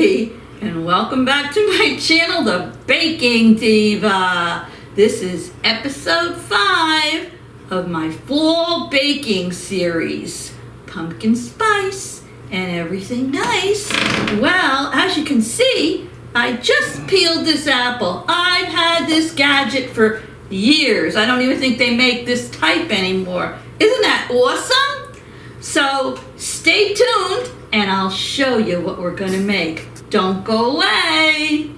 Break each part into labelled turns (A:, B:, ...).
A: everybody, and welcome back to my channel, The Baking Diva. This is episode 5 of my fall baking series, Pumpkin Spice and Everything Nice. Well, as you can see, I just peeled this apple. I've had this gadget for years. I don't even think they make this type anymore. Isn't that awesome? So stay tuned and I'll show you what we're gonna make. Don't go away.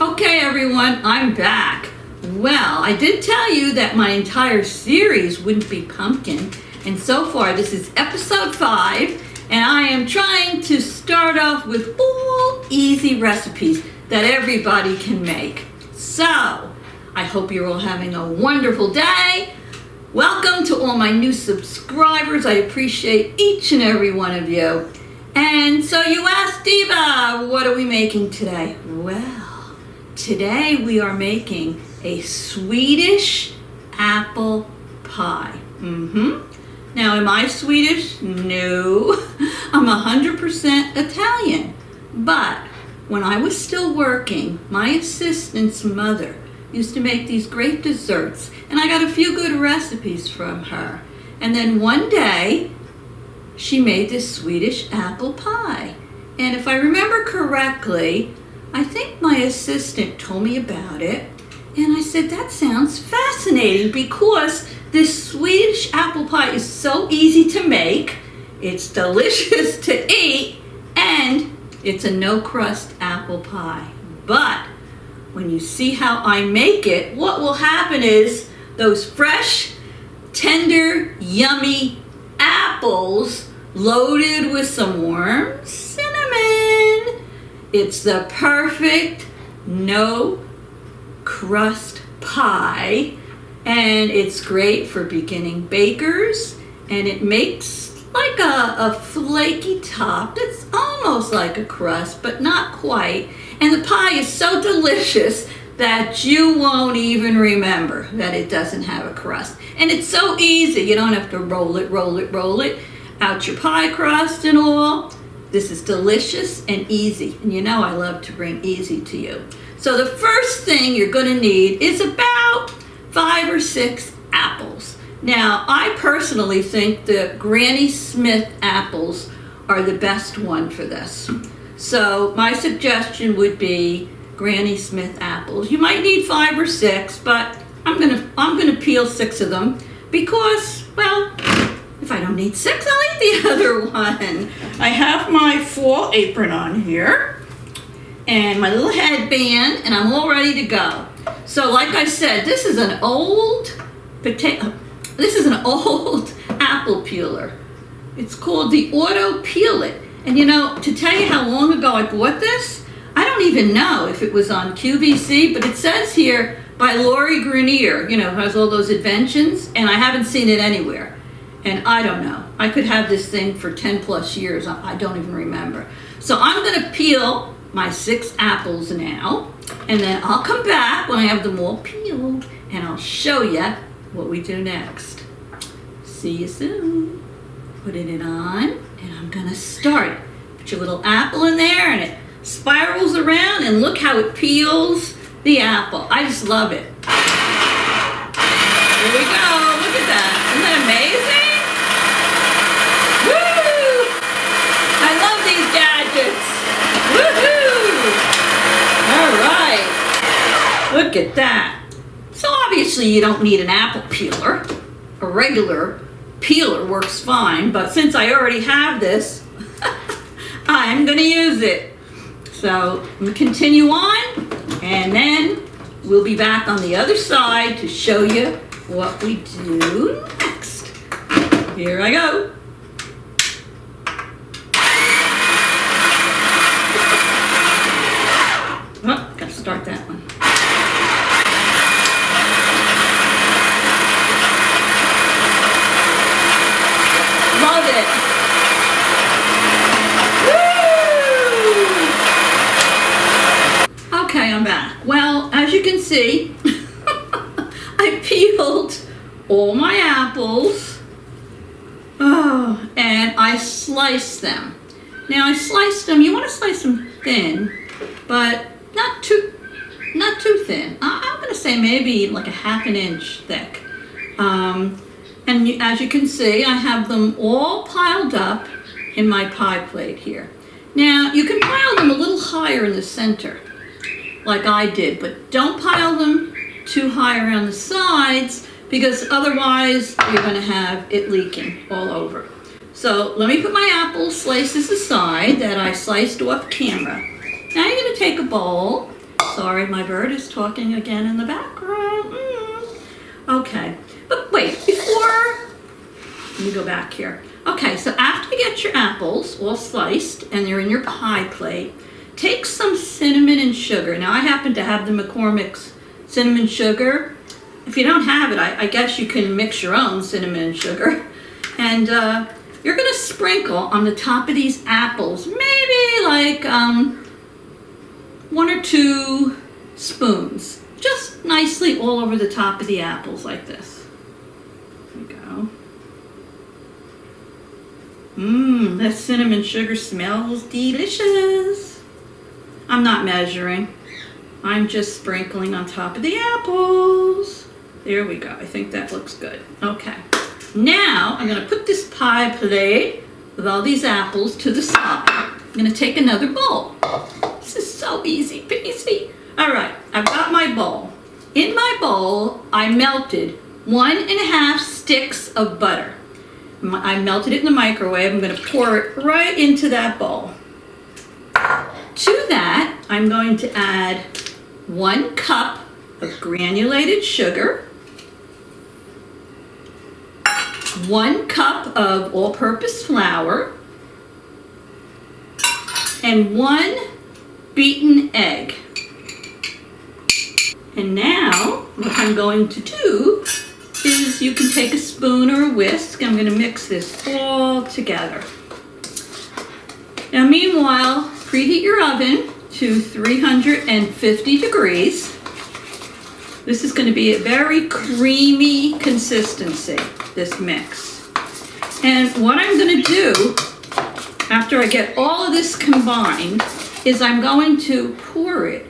A: Okay everyone, I'm back. Well, I did tell you that my entire series wouldn't be pumpkin, and so far this is episode 5, and I am trying to start off with all easy recipes that everybody can make. So, I hope you're all having a wonderful day. Welcome to all my new subscribers. I appreciate each and every one of you. And so you asked, Diva, what are we making today? Well, today we are making a Swedish apple pie. Now, am I Swedish? No, I'm 100% Italian. But when I was still working, my assistant's mother used to make these great desserts, and I got a few good recipes from her. And then one day, she made this Swedish apple pie. And if I remember correctly, I think my assistant told me about it, and I said, that sounds fascinating because this Swedish apple pie is so easy to make, it's delicious to eat, and it's a no-crust apple pie. But when you see how I make it, what will happen is those fresh, tender, yummy apples loaded with some warm cinnamon. It's the perfect no-crust pie, and it's great for beginning bakers, and it makes like a flaky top that's almost like a crust, but not quite. And the pie is so delicious that you won't even remember that it doesn't have a crust. And it's so easy. You don't have to roll it out your pie crust and all. This is delicious and easy. And you know I love to bring easy to you. So the first thing you're going to need is about 5 or 6 apples. Now, I personally think the Granny Smith apples are the best one for this. So my suggestion would be Granny Smith apples. You might need 5 or 6, but I'm gonna peel 6 of them because, well, if I don't need 6, I'll eat the other one. I have my fall apron on here and my little headband, and I'm all ready to go. So like I said, this is an old apple peeler. It's called the Auto Peel It. And you know, to tell you how long ago I bought this, I don't even know if it was on QVC, but it says here by Lori Grenier, you know, who has all those inventions, and I haven't seen it anywhere. And I don't know. I could have this thing for 10 plus years. I don't even remember. So I'm gonna peel my 6 apples now, and then I'll come back when I have them all peeled, and I'll show you what we do next. See you soon. Put it on, and I'm gonna start it. Put your little apple in there, and it spirals around, and look how it peels the apple. I just love it. Here we go. Look at that. Isn't that amazing? Woo! I love these gadgets. Woohoo! All right. Look at that. So obviously you don't need an apple peeler. A regular peeler works fine, but since I already have this, I'm going to use it. So I'm going to continue on, and then we'll be back on the other side to show you what we do next. Here I go. Oh, got to start that one. Love it. Woo! Okay, I'm back. Well, as you can see, I peeled all my apples. Oh, and I sliced them. Now I sliced them, you want to slice them thin, but not too thin. I'm going to say maybe like a ½ inch thick. And as you can see, I have them all piled up in my pie plate here. Now, you can pile them a little higher in the center, like I did, but don't pile them too high around the sides, because otherwise you're going to have it leaking all over. So let me put my apple slices aside that I sliced off camera. Now you're going to take a bowl. Sorry, my bird is talking again in the background. Okay, but wait, let me go back here. Okay, so after you get your apples all sliced and they're in your pie plate, take some cinnamon and sugar. Now I happen to have the McCormick's cinnamon sugar. If you don't have it, I guess you can mix your own cinnamon and sugar. And you're gonna sprinkle on the top of these apples, maybe like 1 or 2 spoons, just nicely all over the top of the apples like this. There we go. That cinnamon sugar smells delicious. I'm not measuring. I'm just sprinkling on top of the apples. There we go. I think that looks good. Okay. Now I'm going to put this pie plate with all these apples to the side. I'm going to take another bowl. This is so easy peasy. All right, I've got my bowl. In my bowl, I melted 1½ sticks of butter. I melted it in the microwave. I'm going to pour it right into that bowl. To that, I'm going to add 1 cup of granulated sugar, 1 cup of all-purpose flour, and 1 beaten egg. And now, what I'm going to do is you can take a spoon or a whisk. I'm going to mix this all together. Now, meanwhile, preheat your oven to 350 degrees. This is going to be a very creamy consistency, this mix. And what I'm going to do, after I get all of this combined, is I'm going to pour it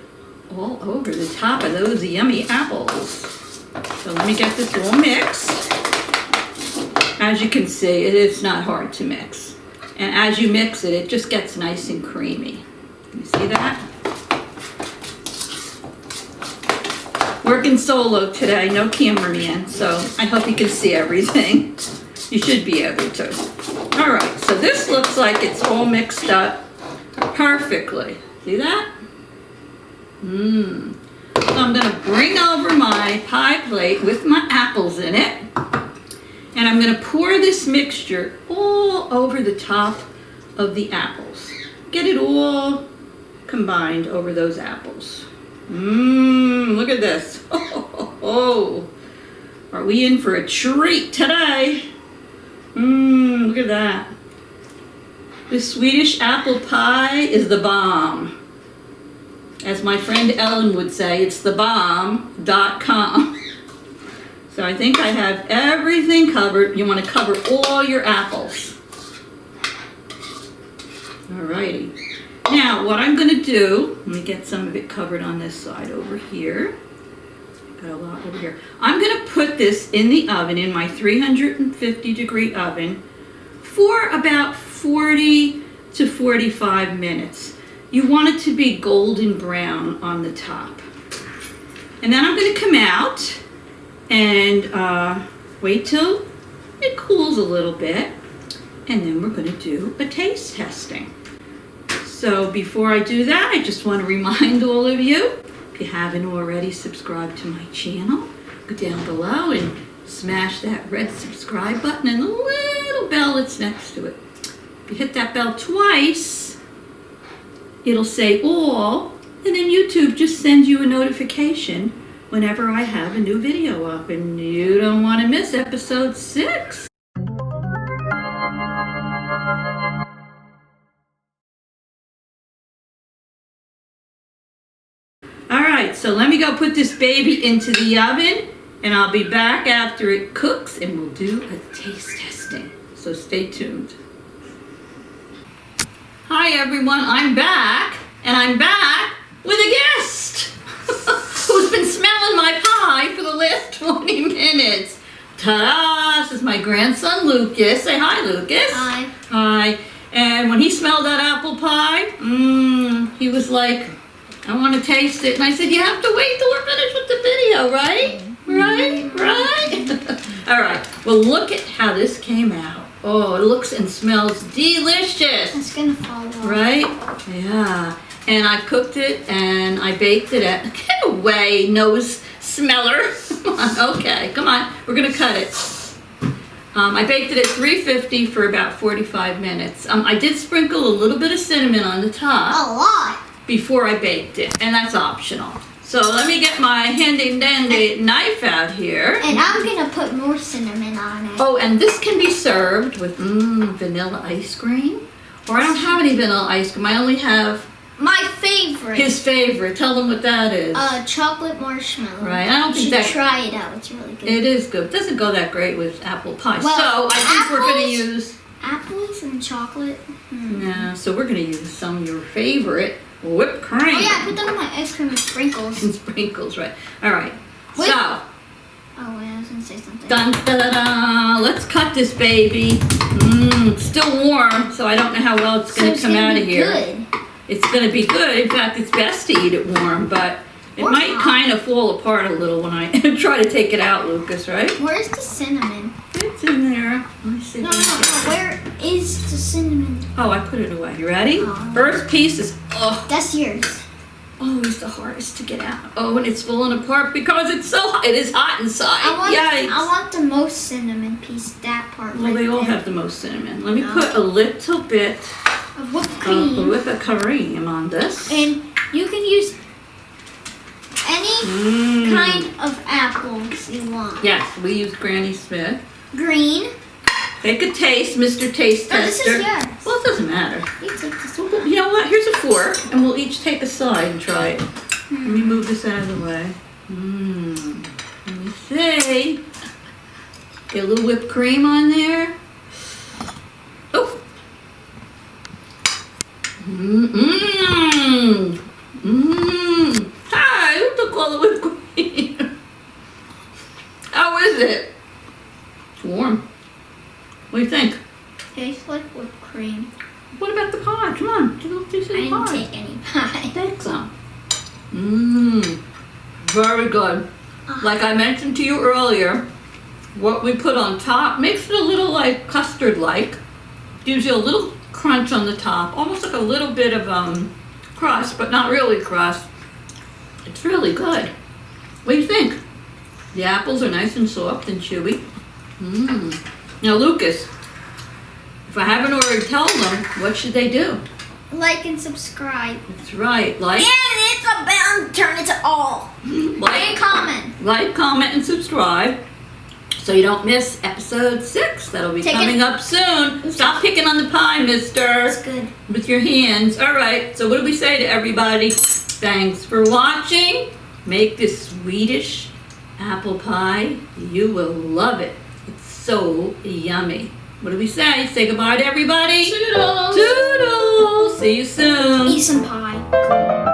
A: all over the top of those yummy apples. So let me get this all mixed. As you can see, it is not hard to mix. And as you mix it, it just gets nice and creamy. You see that? Working solo today, no cameraman, so I hope you can see everything. You should be able to. All right, so this looks like it's all mixed up perfectly. See that? So I'm going to bring over my pie plate with my apples in it, and I'm going to pour this mixture all over the top of the apples. Get it all combined over those apples. Look at this. Oh, are we in for a treat today? Look at that. The Swedish Apple Pie is the bomb. As my friend Ellen would say, it's thebomb.com. So I think I have everything covered. You want to cover all your apples. Alrighty. Now, what I'm going to do, let me get some of it covered on this side over here. Got a lot over here. I'm going to put this in the oven, in my 350 degree oven, for about 40 to 45 minutes. You want it to be golden brown on the top. And then I'm going to come out and wait till it cools a little bit. And then we're going to do a taste testing. So before I do that, I just want to remind all of you, if you haven't already subscribed to my channel, go down below and smash that red subscribe button and the little bell that's next to it. If you hit that bell twice, it'll say all, and then YouTube just sends you a notification whenever I have a new video up, and you don't want to miss episode 6. Alright, so let me go put this baby into the oven, and I'll be back after it cooks, and we'll do a taste testing. So stay tuned. Hi everyone, I'm back, And I'm back with a guest who's been smelling my pie for the last 20 minutes. Ta-da! This is my grandson, Lucas. Say hi, Lucas.
B: Hi.
A: Hi. And when he smelled that apple pie, he was like, I want to taste it. And I said, you have to wait till we're finished with the video, right? Right? All right. Well, look at how this came out. Oh, it looks and smells delicious.
B: It's going to fall off.
A: Right? Yeah. And I cooked it and I baked it at, get away, nose smeller. Come on, okay, come on. We're going to cut it. I baked it at 350 for about 45 minutes. I did sprinkle a little bit of cinnamon on the top.
B: A lot.
A: Before I baked it, and that's optional. So let me get my handy dandy knife out here.
B: And I'm going to put more cinnamon on it.
A: Oh, and this can be served with vanilla ice cream. Or I don't have any vanilla ice cream. I only have
B: my favorite.
A: His favorite. Tell them what that is.
B: Chocolate marshmallow.
A: Right. I don't think that.
B: Try it out. It's really good.
A: It is good. It doesn't go that great with apple pie.
B: Well,
A: so I think we're going to use
B: apples and chocolate.
A: Yeah. So we're going to use some of your favorite whipped cream.
B: Oh yeah, I put them on my ice cream with sprinkles.
A: And sprinkles, right. All right.
B: Wait.
A: So.
B: Oh wait, I was going to say something.
A: Dun da da da. Let's cut this baby. It's still warm, so I don't know how well it's going to come out of here.
B: Good.
A: It's going to be good. In fact, it's best to eat it warm, but it might kind of fall apart a little when I try to take it out, Lucas, right?
B: Where's the cinnamon?
A: It's in there. Let me see.
B: No. Where is the cinnamon?
A: Oh, I put it away. You ready?
B: Oh.
A: First piece is,
B: That's yours.
A: always the hardest to get out. Oh, and it's falling apart because it's so hot. It is hot inside. Yikes.
B: I want the most cinnamon piece, that part.
A: Well, they all have the most cinnamon. Let me put a little bit
B: of whipped cream.
A: Whipped cream on this.
B: And you can use any kind of apples you want.
A: Yes, we use Granny Smith.
B: Green.
A: Take a taste, Mr. Taste Tester.
B: This is yours.
A: Well, it doesn't matter.
B: You take this
A: Well, you know what? Here's a fork, and we'll each take a side and try it. Let me move this out of the way. Let me see. Get a little whipped cream on there. Oh. Hi, who took all the whipped cream? How is it? It's warm. What do you think?
B: Tastes like whipped cream.
A: What about the pie? Come on, get a little piece of the pie.
B: I didn't take any pie.
A: Take some. Very good. Like I mentioned to you earlier, what we put on top makes it a little like custard-like. Gives you a little crunch on the top, almost like a little bit of crust, but not really crust. It's really good. What do you think? The apples are nice and soft and chewy. Now, Lucas, if I haven't already told them, what should they do?
B: Like and subscribe.
A: That's right. Like.
B: And it's a bell. Turn it to all.
A: Like,
B: comment.
A: Like, comment, and subscribe so you don't miss episode 6. That'll be coming up soon. Stop picking on the pie, mister.
B: That's good.
A: With your hands. All right. So what do we say to everybody? Thanks for watching. Make this Swedish apple pie. You will love it. It's so yummy. What do we say? Say goodbye to everybody.
B: Toodles.
A: Toodles. See you soon.
B: Eat some pie.